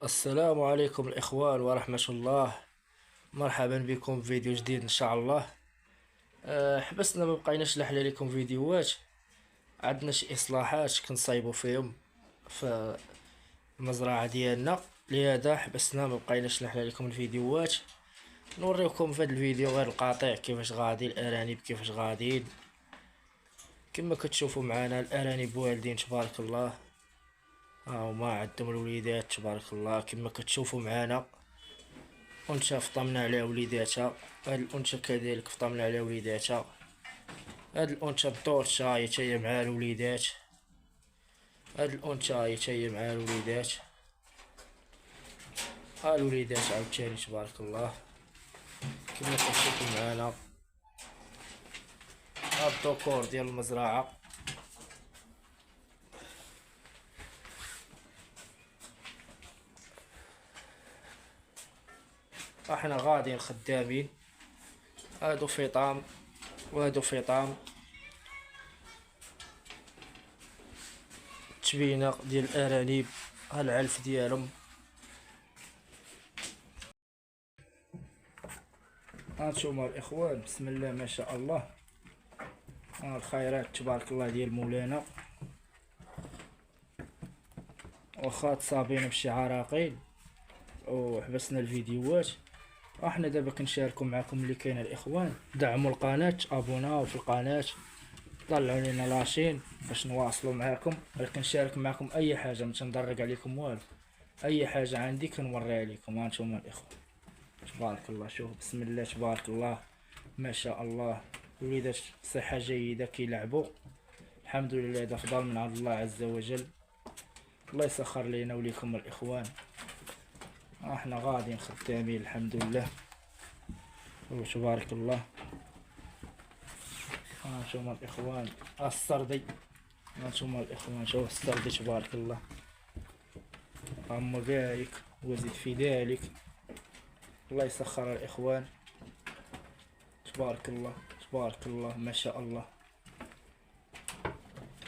السلام عليكم الإخوان ورحمة الله. مرحبا بكم في فيديو جديد إن شاء الله. حبسنا ما بقيناش نحلى لكم فيديوهات. عندنا شي إصلاحات كنصايبوا فيهم في المزرعة ديالنا، لهذا حبسنا ما بقيناش نحلى لكم الفيديوهات. نوريكم في هذا الفيديو غير القاطع كيفاش غادي الأرانب، كيفاش غاديين. كما كتشوفوا معنا الأرانب والدين تبارك الله. ها هما عندهم الوليدات تبارك الله كما كتشوفوا معنا. أنثى فطمنا على وليداتها، هاد الأنثى كذلك فطمنا على وليداتها. هاد الأنثى الدورشة هي تاهي مع الوليدات. هاد الأنثى هي تاهي مع الوليدات. ها الوليدات عاوتاني تبارك الله كما كتشوفو معانا. هاد الدكور ديال المزرعة. احنا غاديين خدامين. هادو فطام وهادو فطام. تبينة ديال الأرانب، ها العلف ديالهم. هانتوما الإخوان بسم الله ما شاء الله. ها الخيرات تبارك الله ديال مولانا. واخا تصابينا بشي عراقيل وحبسنا الفيديوهات، احنا دابا كنشاركو معكم اللي كاين الاخوان. دعموا القناه، ابوناو في القناه، طلعوا لنا لاشين باش نواصلوا معكم. كنشارك معكم اي حاجه، ما تندرق عليكم والو. اي حاجه عندي كنوريها لكم. هانتوما الاخوان تبارك الله، شوف بسم الله تبارك الله ما شاء الله. الوليدات صحه جيده كيلعبوا الحمد لله. هذا فضل من عند الله عز وجل. الله يسخر لينا وليكم الاخوان. احنا غاديين خدامين الحمد لله وتبارك الله. هانتوما الاخوان السردي. هانتوما الاخوان شوف السردي تبارك الله. اما ذلك وزيد في ذلك. الله يسخر الاخوان تبارك الله تبارك الله ما شاء الله.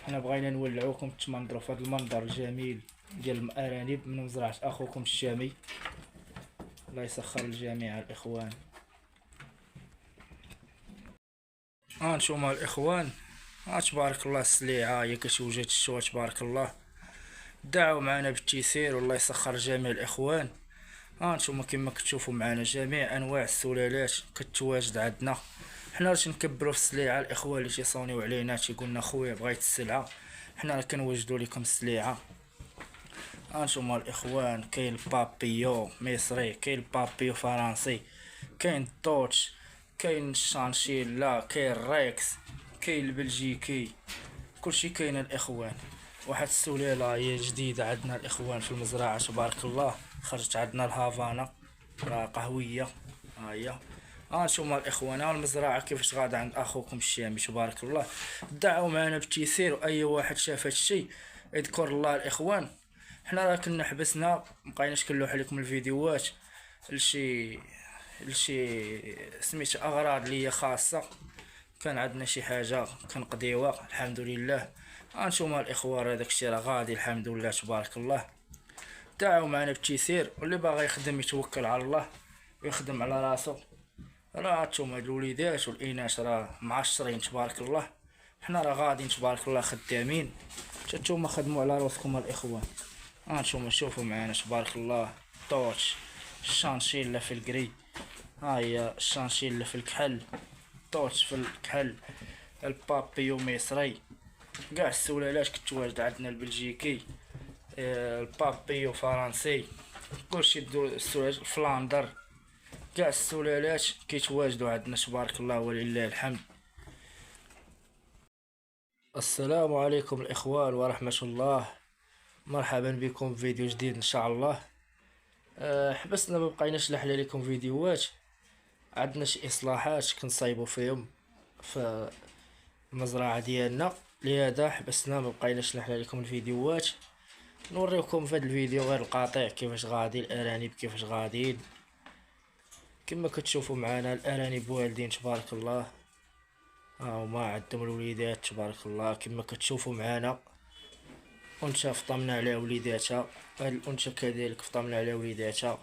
حنا بغينا نولعوكم تمنظروا في هذا المنظر الجميل ديال الارانب من مزرعه اخوكم الشامي. الله يسخر الجميع الاخوان. هانتوما الاخوان تبارك الله السليعه هي كتوجد الشوا تبارك الله. دعوا معنا بالتيسير والله يسخر جميع الاخوان. هانتوما كما كتشوفوا معنا جميع انواع السلالات كتواجد عندنا. حنا راه تنكبروا في السليعه الاخوان اللي تيصونيو علينا تيقولنا خويا بغيت السلعه، حنا راه كنوجدوا لكم السليعه. هانتوما الاخوان كاين البابيو مصري، كاين البابيو فرنسي، كاين الدوتش، كاين الشانشيلا، كاين الريكس، كاين البلجيكي، كلشي كاين الاخوان. واحد السلالة هي جديدة عندنا الاخوان في المزرعة تبارك الله. خرجت عندنا الهافانا راه قهوية. ها هي. هانتوما الاخوان ها المزرعة كيفاش غادا عند اخوكم الشامي تبارك الله. دعوا معنا بالتيسير، واي واحد شاف هادشي يذكر الله الاخوان. حنا راه كنا حبسنا مبقيناش كنلوح لكم الفيديوهات لشي سميت اغراض ليا خاصة. كان عندنا شي حاجة كنقضيوها الحمد لله. هانتوما الاخوان هذاك الشيء راه غادي الحمد لله تبارك الله. دعوا معنا بالتيسير، واللي باغي يخدم يتوكل على الله ويخدم على راسو. راه هانتوما الوليدات والاناث راه معشرين تبارك الله. حنا راه غاديين تبارك الله خدامين. نتوما خدموا على راسكم الاخوان. هانتوما شوفوا معنا تبارك الله. طوش الشانشيلا في الكري، ها هي الشانشيلا في الكحل، طوش في الكحل، البابيو مصري، كاع السلالات كتواجد عندنا. البلجيكي، البابيو فرنسي، كلشي السلالات فلاندر، كاع السلالات كيتواجدوا عندنا تبارك الله ولله الحمد. السلام عليكم الاخوان ورحمة الله. مرحبا بكم في فيديو جديد ان شاء الله. حبسنا ما بقيناش نحلى لكم فيديوهات. عندنا شي اصلاحات كنصايبوا فيهم في المزرعة ديالنا، لهذا حبسنا ما بقيناش نحلى لكم الفيديوهات. نوريكم في هذا الفيديو غير القاطع كيفاش غادي الارانب، كيفاش غاديين. كما كتشوفوا معنا الارانب والدين تبارك الله. ها هما عندهم الوليدات تبارك الله كما كتشوفوا معنا. أنثى فطمنا على وليداتها. هاد الأنثى كذلك فطمنا على وليداتها.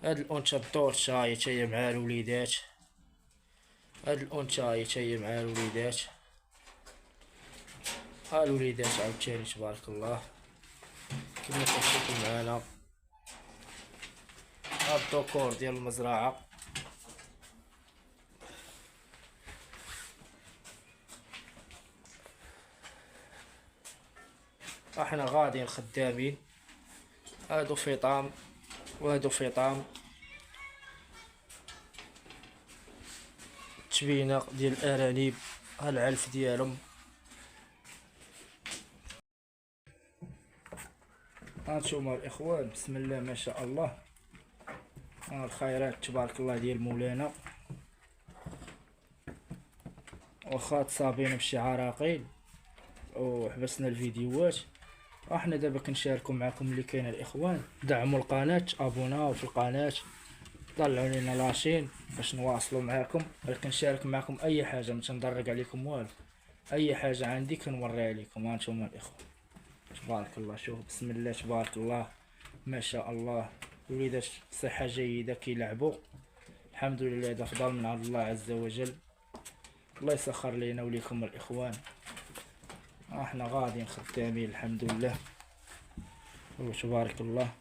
هاد الأنثى الدورشة هي تاهي مع الوليدات. هاد الأنثى هي تاهي مع الوليدات. ها الوليدات عاوتاني تبارك الله كما كتشوفو معانا. ها الدكور ديال المزرعة. احنا غاديين خدامين. هادو فطام وهادو فطام. تبينة ديال الأرانب. ها العلف ديالهم. هانتوما الإخوان بسم الله ما شاء الله. ها الخيرات تبارك الله ديال مولانا. واخا تصابين بشي عراقيل وحبسنا الفيديوهات، احنا دابا كنشاركو معكم اللي كاين الاخوان. دعموا القناه، ابوناو في القناه، طلعوا لينا لاشين باش نواصلوا معاكم. كنشارك معكم اي حاجه، ما تندرق عليكم والو. اي حاجه عندي كنوريها لكم. هانتوما الاخوان تبارك الله. شوف بسم الله تبارك الله ما شاء الله. الوليدات صحه جيده كيلعبوا الحمد لله. هذا فضل من عند الله عز وجل. الله يسخر لينا وليكم الاخوان. احنا غاديين خدامين الحمد لله وتبارك الله.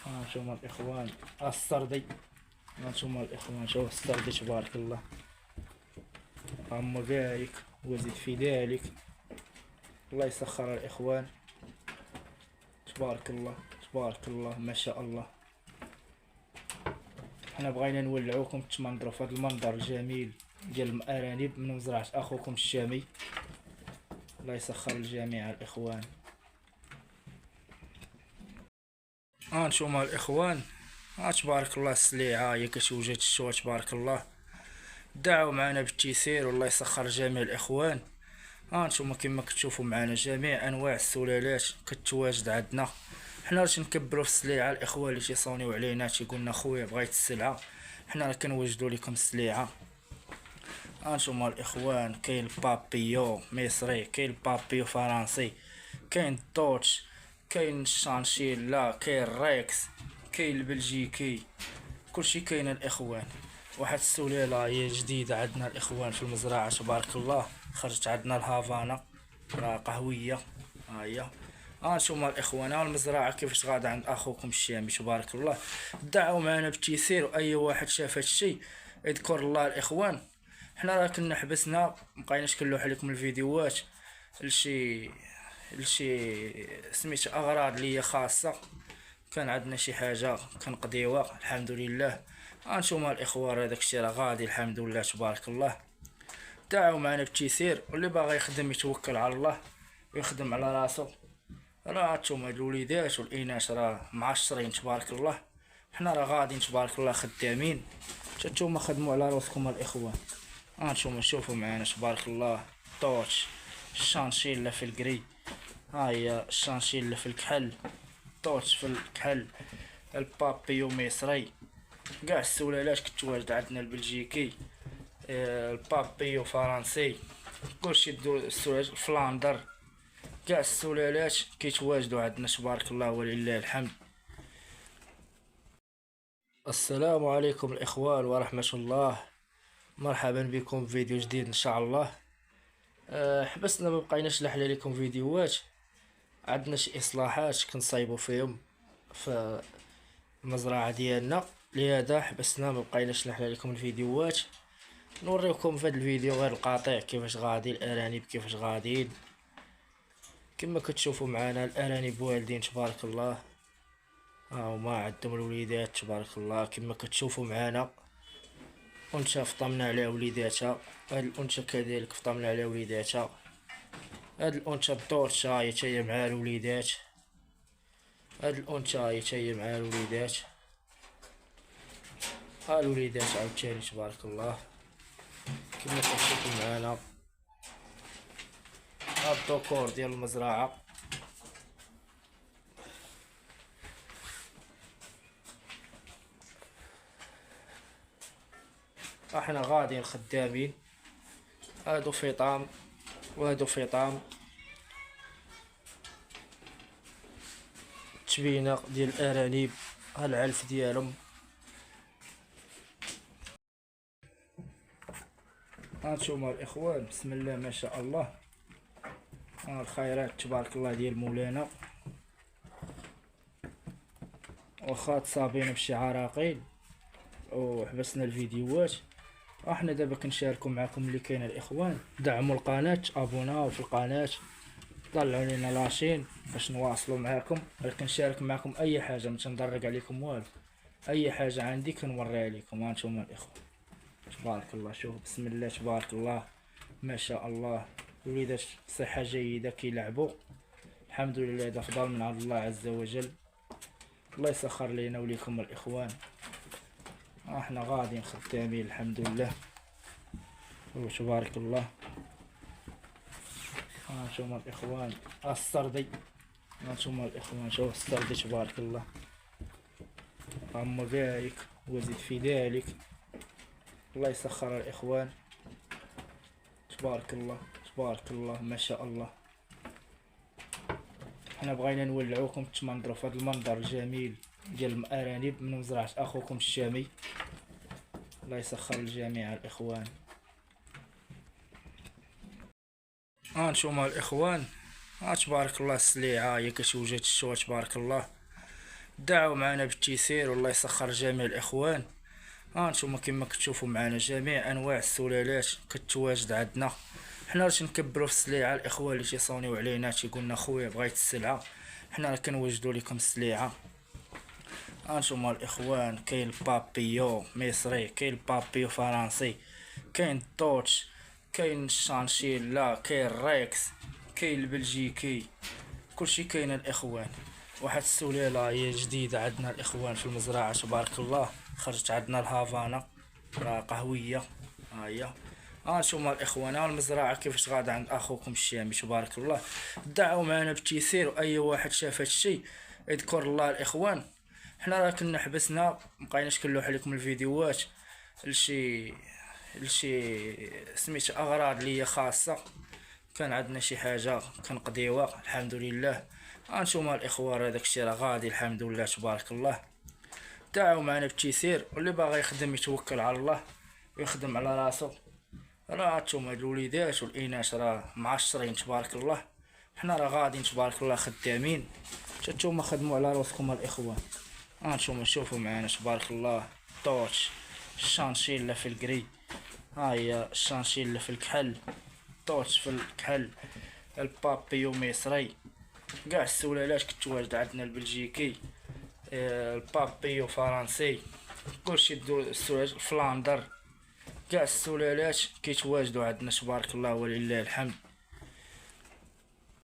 هانتوما الاخوان السردي. هانتوما الاخوان شوف السردي تبارك الله. اللهم بارك وزد في ذلك. الله يسخر الاخوان تبارك الله تبارك الله ما شاء الله. حنا بغينا نولعوكم تمنظروا في هذا المنظر الجميل ديال الارانب من مزرعه اخوكم الشامي. الله يسخر الجميع الاخوان. هانتوما الاخوان تبارك الله السليعه هي كتوجد الشوا تبارك الله. دعوا معنا بالتيسير والله يسخر جميع الاخوان. هانتوما كما كتشوفوا معنا جميع انواع السلالات كتواجد عندنا. حنا راه تنكبروا في السليعه الاخوان اللي تيصونيو علينا تيقولنا خويا بغيت السلعه، حنا راه كنوجدوا لكم السليعه. هانتوما الاخوان كاين البابيو مصري، كاين البابيو فرنسي، كاين الدوتش، كاين الشانشيلا، كاين الريكس، كاين البلجيكي، كلشي كاين الاخوان. واحد السلالة هي جديدة عندنا الاخوان في المزرعة تبارك الله. خرجت عندنا الهافانا راه قهوية. ها هي. هانتوما الاخوان ها المزرعة كيفاش غادا عند اخوكم الشامي تبارك الله. دعوا معنا بالتيسير واي واحد شاف هادشي يذكر الله الاخوان. حنا راه كنا حبسنا مبقيناش كنلوح عليكم الفيديوهات لشي سميتو اغراض ليا خاصه. كان عندنا شي حاجه كنقضيوها الحمد لله. هانتوما الاخوان هذاك الشيء راه غادي الحمد لله تبارك الله. دعوا معنا بالتيسير واللي باغي يخدم يتوكل على الله ويخدم على راسو. راه هانتوما الوليدات والاناث راه معشرين تبارك الله. حنا راه غاديين تبارك الله خدامين. نتوما خدموا على راسكم الاخوان. هانتوما شوفوا معنا تبارك الله. طوش الشانشيلا في الكري. ها هي الشانشيلا في الكحل، طوش في الكحل، البابيو مصري، كاع السلالات كتواجد عندنا. البلجيكي، البابيو فرنسي، كلشي السلالات فلاندر، كاع السلالات كيتواجدوا عندنا تبارك الله ولله الحمد. السلام عليكم الاخوان ورحمة الله. مرحبا بكم في فيديو جديد ان شاء الله. حبسنا ما بقيناش نحلى لكم فيديوهات، عندنا شي اصلاحات كنصايبوا فيهم في المزرعه ديالنا، لهذا حبسنا ما بقيناش نحلى لكم الفيديوهات. نوريكم في هذا الفيديو غير القاطع كيفاش غادي الارانب كيفاش غاديين. كما كتشوفوا معنا الارانب والدين تبارك الله. ها هما عندهم الوليدات تبارك الله كما كتشوفوا معنا. أنثى فطمنا على وليداتها. هاد الأنثى كذلك فطمنا على وليداتها. هاد الأنثى الدورشة هي تاهي مع الوليدات. هاد الأنثى هي تاهي مع الوليدات. ها الوليدات عاوتاني تبارك الله كما كتشوفوا معنا. ها الدكور ديال المزرعة. احنا غاديين خدامين. هادو فطام وهادو فطام. التبينه ديال الارانب، ها العلف ديالهم. هانتوما الاخوان بسم الله ما شاء الله، ها الخيرات تبارك الله ديال مولانا. واخا تصابينا بشي عراقيل وحبسنا الفيديوهات، احنا دابا كنشاركو معكم اللي كاين الاخوان. دعموا القناه، ابوناو في القناه، طلعوا لنا لاشين باش نواصلوا معاكم. كنشارك معكم اي حاجه، ما تندرق عليكم والو، اي حاجه عندي كنوريها لكم. هانتوما الاخوان تبارك الله، شوف بسم الله تبارك الله ما شاء الله. الوليدات صحه جيده كيلعبوا الحمد لله، هذا فضل من عند الله عز وجل. الله يسخر لينا وليكم الاخوان، احنا غاديين خدامين الحمد لله وتبارك الله. هانتوما الاخوان السردي، هانتوما الاخوان شوف السردي تبارك الله، اللهم بارك وزد في ذلك. الله يسخر الاخوان تبارك الله تبارك الله ما شاء الله. حنا بغينا نولعوكم تمنظروا في هذا المنظر الجميل ديال الارانب من مزرعه اخوكم الشامي. الله يسخر الجميع الاخوان. هانتوما الاخوان تبارك الله السليعه هي كتوجد الشوا تبارك الله. دعوا معنا بالتيسير والله يسخر جميع الاخوان. هانتوما كما كتشوفوا معنا جميع انواع السلالات كتواجد عندنا. حنا راه تنكبروا في السليعه الاخوان اللي تيصونيو علينا تيقولنا خويا بغيت السلعه، حنا راه كنوجدوا لكم السليعه. هانتوما الاخوان كاين البابيو مصري، كاين البابيو فرنسي، كاين الدوتش، كاين الشانشيلا، كاين الريكس، كاين البلجيكي، كلشي كاين الاخوان. واحد السلاله هي جديده عندنا الاخوان في المزرعه تبارك الله، خرجت عندنا الهافانا راه قهويه. ها هي هانتوما الاخوان، ها المزرعه كيفاش غادا عند اخوكم الشامي تبارك الله. دعوا معنا بالتيسير، واي واحد شاف هادشي يذكر الله الاخوان. حنا راه كنا حبسنا مبقيناش كنلوح لكم الفيديوهات لشي سميت اغراض ليا خاصه، كان عندنا شي حاجه كنقضيوها الحمد لله. هانتوما الاخوان هذاك الشيء راه غادي الحمد لله تبارك الله. دعوا معنا بالتيسير، واللي باغي يخدم يتوكل على الله ويخدم على راسو. راه هانتوما الوليدات والاناث راه معشرين تبارك الله، حنا راه غاديين تبارك الله خدامين، نتوما خدموا على راسكم الاخوان. هانتوما شوفوا معنا تبارك الله طوش الشانشيلا في الكري، ها هي الشانشيلا في الكحل، طوش في الكحل، البابيو مصري، كاع السلالات كتواجد عندنا، البلجيكي، البابيو فرنسي، كلشي السلالات الفلاندر، كاع السلالات كيتواجدوا عندنا تبارك الله ولله الحمد.